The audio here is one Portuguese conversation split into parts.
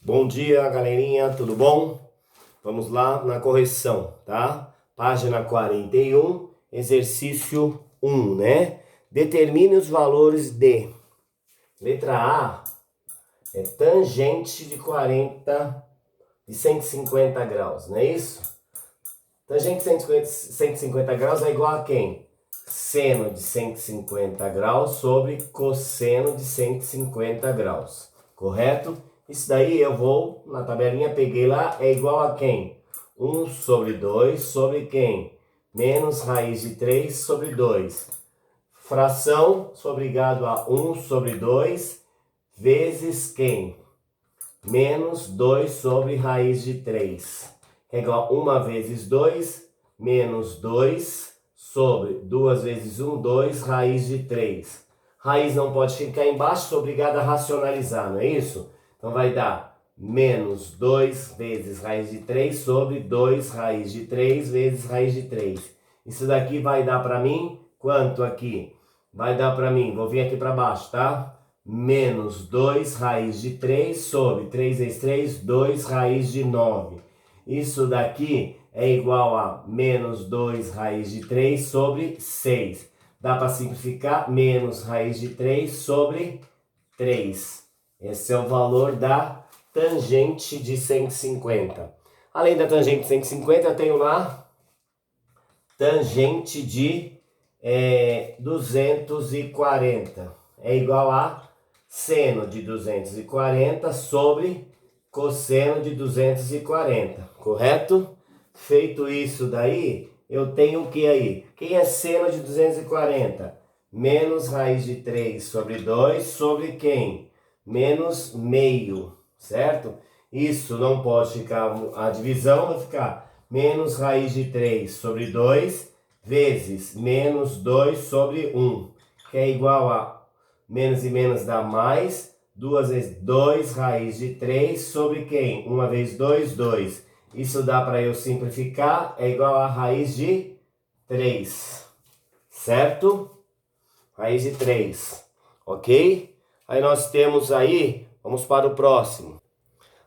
Bom dia, galerinha, tudo bom? Vamos lá na correção, tá? Página 41, exercício 1, né? Determine os valores de... Letra A é tangente de 150 graus, não é isso? Tangente de 150 graus é igual a quem? Seno de 150 graus sobre cosseno de 150 graus, correto? Isso daí eu vou, na tabelinha, peguei lá, é igual a quem? 1 sobre 2 sobre quem? Menos raiz de 3 sobre 2. Fração, sou obrigado a 1 sobre 2 vezes quem? Menos 2 sobre raiz de 3. É igual a 1 vezes 2, menos 2 sobre 2 vezes 1, 2, raiz de 3. Raiz não pode ficar embaixo, sou obrigado a racionalizar, não é isso? Então vai dar menos 2 vezes raiz de 3 sobre 2 raiz de 3 vezes raiz de 3. Isso daqui vai dar para mim quanto aqui? Vai dar para mim, vou vir aqui para baixo, tá? Menos 2 raiz de 3 sobre 3 vezes 3, 2 raiz de 9. Isso daqui é igual a menos 2 raiz de 3 sobre 6. Dá para simplificar? Menos raiz de 3 sobre 3. Esse é o valor da tangente de 150. Além da tangente de 150, eu tenho lá tangente de 240. É igual a seno de 240 sobre cosseno de 240, correto? Feito isso daí, eu tenho o que aí? Quem é seno de 240? Menos raiz de 3 sobre 2 sobre quem? Menos meio, certo? Isso não pode ficar, a divisão vai ficar menos raiz de 3 sobre 2 vezes menos 2 sobre 1, que é igual a menos e menos dá mais, 2 vezes 2 raiz de 3 sobre quem? 1 vezes 2, 2. Isso dá para eu simplificar, é igual a raiz de 3, certo? Raiz de 3, ok? Aí nós temos aí, vamos para o próximo.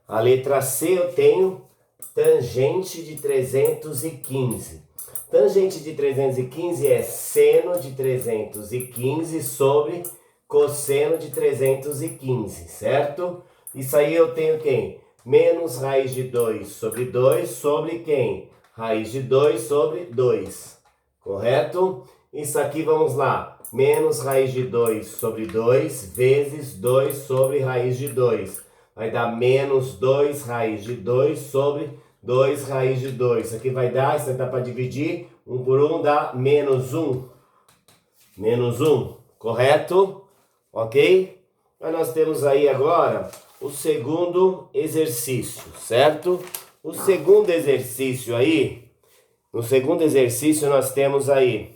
A letra C eu tenho tangente de 315. Tangente de 315 é seno de 315 sobre cosseno de 315, certo? Isso aí eu tenho quem? Menos raiz de 2 sobre 2 sobre quem? Raiz de 2 sobre 2, correto? Isso aqui, vamos lá, menos raiz de 2 sobre 2 vezes 2 sobre raiz de 2. Vai dar menos 2 raiz de 2 sobre 2 raiz de 2. Isso aqui vai dar, isso dá para dividir, 1 por 1 dá menos 1. Menos 1, correto? Ok? Aí nós temos aí agora o segundo exercício, certo? O segundo exercício aí, no segundo exercício nós temos aí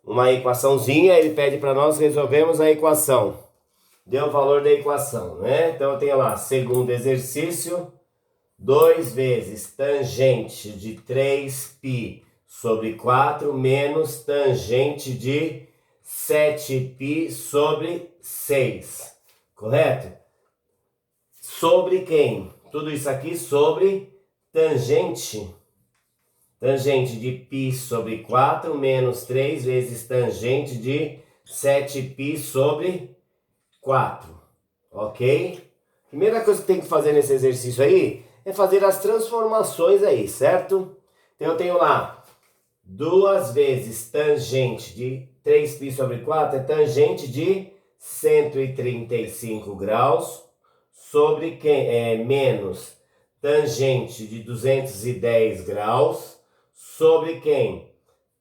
uma equaçãozinha, ele pede para nós resolvermos a equação. Deu o valor da equação, né? Então eu tenho lá, segundo exercício, 2 vezes tangente de 3π sobre 4 menos tangente de 7π sobre 6, correto? Sobre quem? Tudo isso aqui sobre tangente de π sobre 4 menos 3 vezes tangente de 7π sobre 4, ok? Primeira coisa que tem que fazer nesse exercício aí é fazer as transformações aí, certo? Então eu tenho lá 2 vezes tangente de 3π sobre 4 é tangente de 135 graus sobre quem? Menos tangente de 210 graus sobre quem?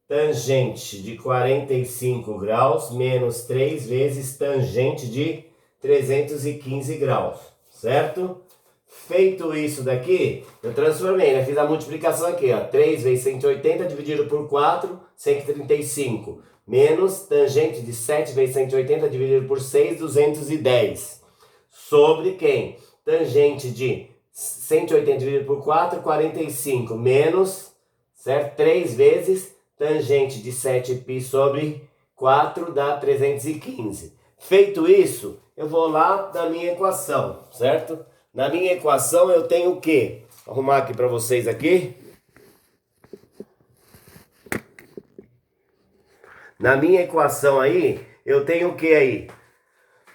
Tangente de 45 graus menos 3 vezes tangente de 315 graus, certo? Feito isso daqui, eu transformei, né? Fiz a multiplicação aqui, ó. 3 vezes 180 dividido por 4, 135. Menos tangente de 7 vezes 180 dividido por 6, 210. Sobre quem? Tangente de 180 dividido por 4, 45. Menos, certo? 3 vezes tangente de 7π sobre 4 dá 315. Feito isso, eu vou lá na minha equação, certo? Na minha equação eu tenho o quê? Vou arrumar aqui para vocês aqui. Na minha equação aí, eu tenho o que aí?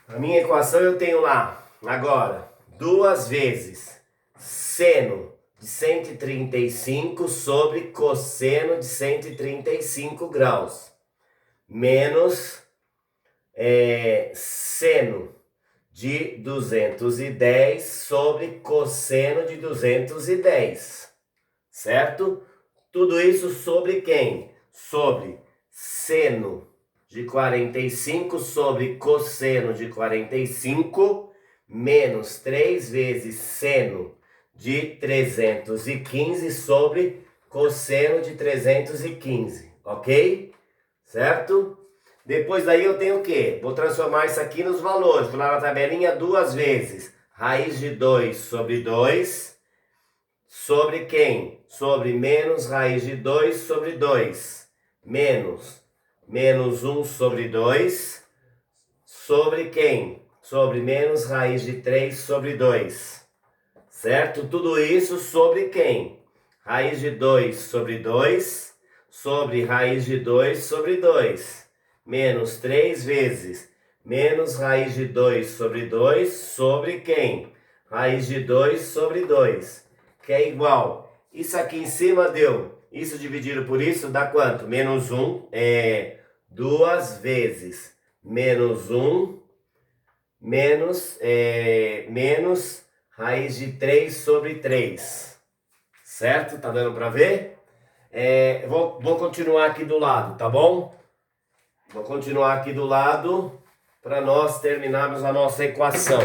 Na minha equação eu tenho lá, agora, 2 vezes seno de 135 sobre cosseno de 135 graus, menos seno de 210 sobre cosseno de 210, certo? Tudo isso sobre quem? Sobre seno de 45 sobre cosseno de 45, menos 3 vezes seno de 315 sobre cosseno de 315, ok? Certo? Depois daí eu tenho o quê? Vou transformar isso aqui nos valores. Vou lá na tabelinha 2 vezes raiz de 2 sobre 2, sobre quem? Sobre menos raiz de 2 sobre 2, menos 1 sobre 2, sobre quem? Sobre menos raiz de 3 sobre 2, certo? Tudo isso sobre quem? Raiz de 2 sobre 2, sobre raiz de 2 sobre 2, menos 3 vezes menos raiz de 2 sobre 2, sobre quem? Raiz de 2 sobre 2, que é igual. Isso aqui em cima deu, isso dividido por isso dá quanto? Menos 1, 2 vezes menos 1, menos raiz de 3 sobre 3, certo? Tá dando para ver? Vou continuar aqui do lado, tá bom? Vou continuar aqui do lado para nós terminarmos a nossa equação.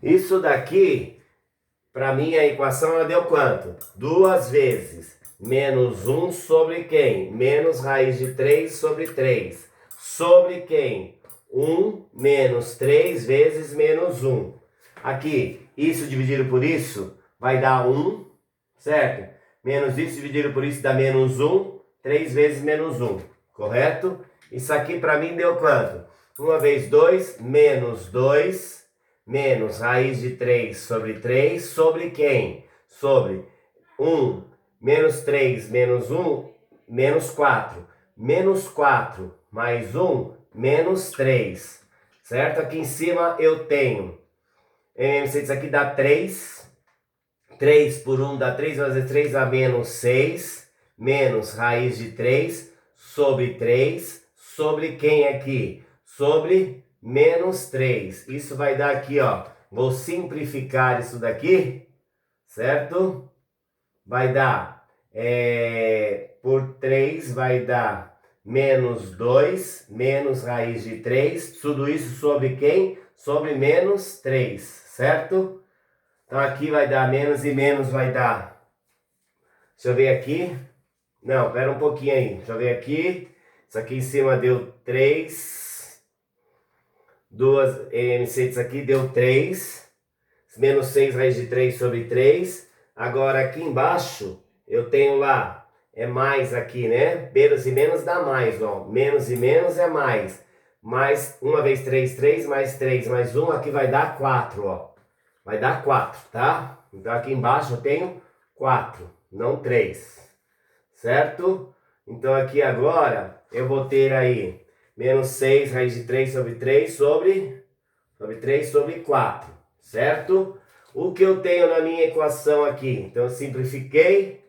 Isso daqui, para mim a equação ela deu quanto? 2 vezes menos 1 sobre quem? Menos raiz de 3 sobre 3. Sobre quem? 1 menos 3 vezes menos 1. Aqui, isso dividido por isso vai dar 1, certo? Menos isso dividido por isso dá menos 1, 3 vezes menos 1, correto? Isso aqui para mim deu quanto? 1 vezes 2, menos raiz de 3 sobre 3, sobre quem? Sobre 1, menos 3, menos 1, menos 4. Menos 4 mais 1, menos 3, certo? Aqui em cima eu tenho, isso aqui dá 3, 3 por 1 dá 3, vezes 3 dá menos 6, menos raiz de 3 sobre 3, sobre quem aqui? Sobre menos 3. Isso vai dar aqui, ó, vou simplificar isso daqui, certo? Vai dar, por 3 vai dar menos 2, menos raiz de 3, tudo isso sobre quem? Sobre menos 3, certo? Então aqui vai dar menos e menos vai dar, deixa eu ver aqui, não, pera um pouquinho aí, deixa eu ver aqui, isso aqui em cima deu 3, 2, isso aqui deu 3, menos 6 raiz de 3 sobre 3, agora aqui embaixo eu tenho lá, é mais aqui, né? Menos e menos dá mais, ó. Menos e menos é mais. Mais 1 vezes 3, 3, mais 3, mais 1, aqui vai dar 4, ó. Vai dar 4, tá? Então aqui embaixo eu tenho 4, não 3. Certo? Então aqui agora eu vou ter aí menos 6 raiz de 3 sobre 3 sobre 3 sobre 4. Certo? O que eu tenho na minha equação aqui? Então eu simplifiquei.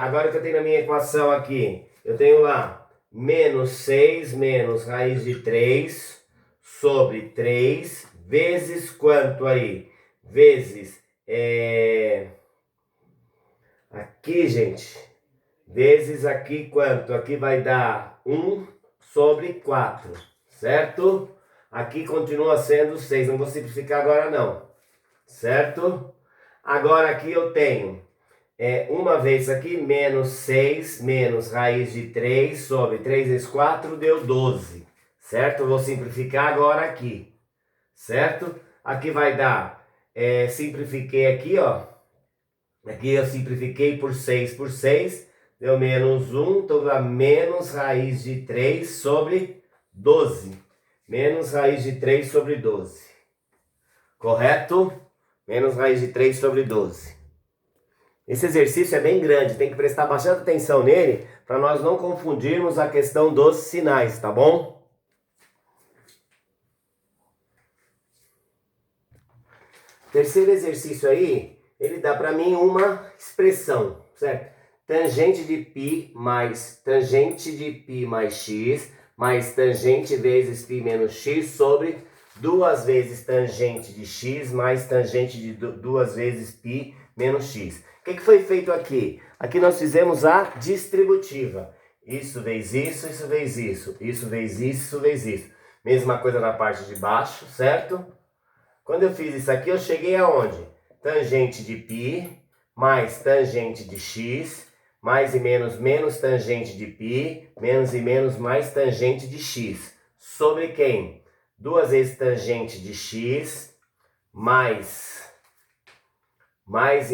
Agora que eu tenho na minha equação aqui, eu tenho lá menos 6 menos raiz de 3 sobre 3 vezes quanto aí? Vezes, aqui, gente, vezes aqui quanto? Aqui vai dar 1 sobre 4, certo? Aqui continua sendo 6, não vou simplificar agora não, certo? Agora aqui eu tenho uma vez aqui, menos 6, menos raiz de 3 sobre 3 vezes 4 deu 12, certo? Eu vou simplificar agora aqui, certo? Aqui vai dar, simplifiquei aqui, ó, aqui eu simplifiquei por 6, deu menos 1, então dá menos raiz de 3 sobre 12, menos raiz de 3 sobre 12. Correto? Menos raiz de 3 sobre 12. Esse exercício é bem grande, tem que prestar bastante atenção nele para nós não confundirmos a questão dos sinais, tá bom? Terceiro exercício aí, ele dá para mim uma expressão, certo? Tangente de π mais x mais tangente vezes π menos x sobre 2 vezes tangente de x mais tangente de 2 vezes π menos x. O que foi feito aqui? Aqui nós fizemos a distributiva. Isso vezes isso, isso vezes isso. Isso vezes isso, isso vezes isso. Mesma coisa na parte de baixo, certo? Quando eu fiz isso aqui, eu cheguei aonde? Tangente de π mais tangente de x, mais e menos menos tangente de π, menos e menos mais tangente de x. Sobre quem? 2 vezes tangente de x, mais 2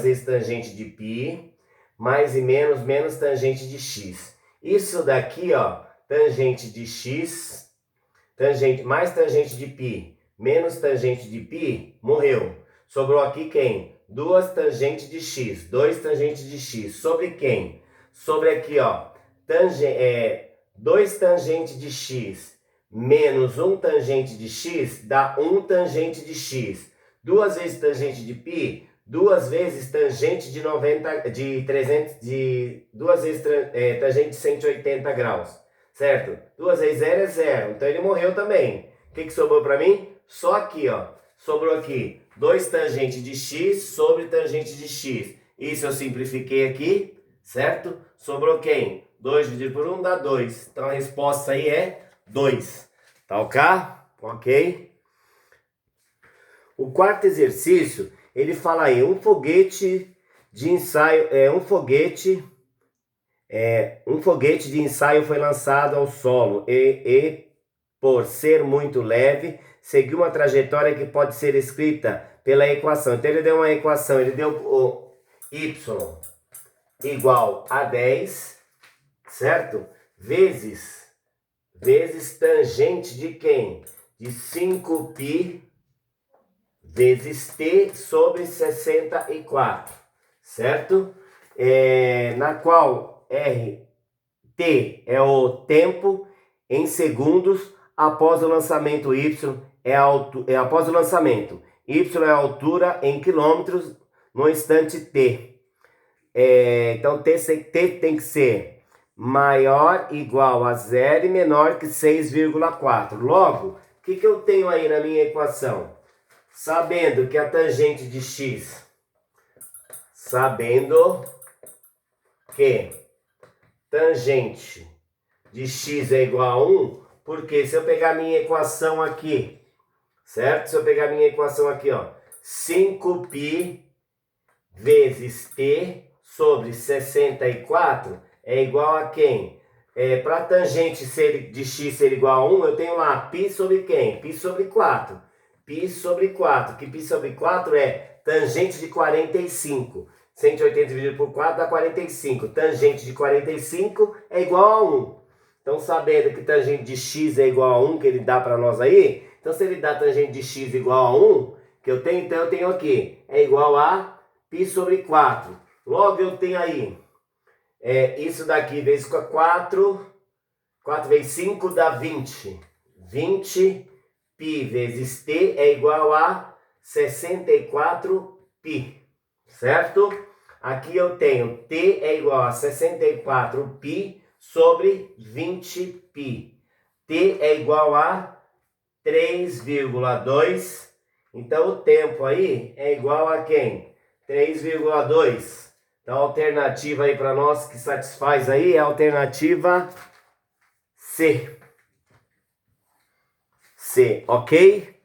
vezes tangente de π, mais e menos menos tangente de x. Isso daqui, ó, tangente de x, mais tangente de π, menos tangente de π, morreu. Sobrou aqui quem? 2 tangente de x, 2 tangente de x. Sobre quem? Sobre aqui, ó, 2 tangente de x menos 1 tangente de x dá 1 tangente de x. 2 vezes tangente de π, 2 vezes tangente de 2 vezes tangente de 180 graus, certo? 2 vezes 0 é 0, então ele morreu também. O que sobrou para mim? Só aqui, ó, sobrou aqui 2 tangente de x sobre tangente de x. Isso eu simplifiquei aqui, certo? Sobrou quem? 2 dividido por 1 dá 2. Então a resposta aí é 2. Tá ok? Ok? O quarto exercício, ele fala aí, um foguete de ensaio de ensaio foi lançado ao solo e por ser muito leve, seguiu uma trajetória que pode ser escrita pela equação. Então ele deu uma equação, ele deu o y igual a 10, certo? Vezes tangente de quem? De 5π vezes t sobre 64, certo? Na qual t é o tempo em segundos após o lançamento, y após o lançamento, y é a altura em quilômetros no instante t. Então t tem que ser maior igual a 0 e menor que 6,4. Logo, o que eu tenho aí na minha equação? Sabendo que a tangente de x, tangente de x é igual a 1, porque se eu pegar minha equação aqui, certo? Se eu pegar minha equação aqui, ó, 5π vezes t sobre 64 é igual a quem? Para a tangente de x ser igual a 1, eu tenho lá π sobre quem? Π sobre 4. Π sobre 4, que π sobre 4 é tangente de 45. 180 dividido por 4 dá 45. Tangente de 45 é igual a 1. Então, sabendo que tangente de x é igual a 1, que ele dá para nós aí, então se ele dá tangente de x igual a 1, que eu tenho, então eu tenho aqui, é igual a π sobre 4. Logo eu tenho aí, isso daqui vezes com 4 vezes 5 dá 20. 20 π vezes t é igual a 64π, certo? Aqui eu tenho t é igual a 64π sobre 20π. T é igual a 3,2. Então o tempo aí é igual a quem? 3,2. Então a alternativa aí para nós que satisfaz aí é a alternativa C. C, ok?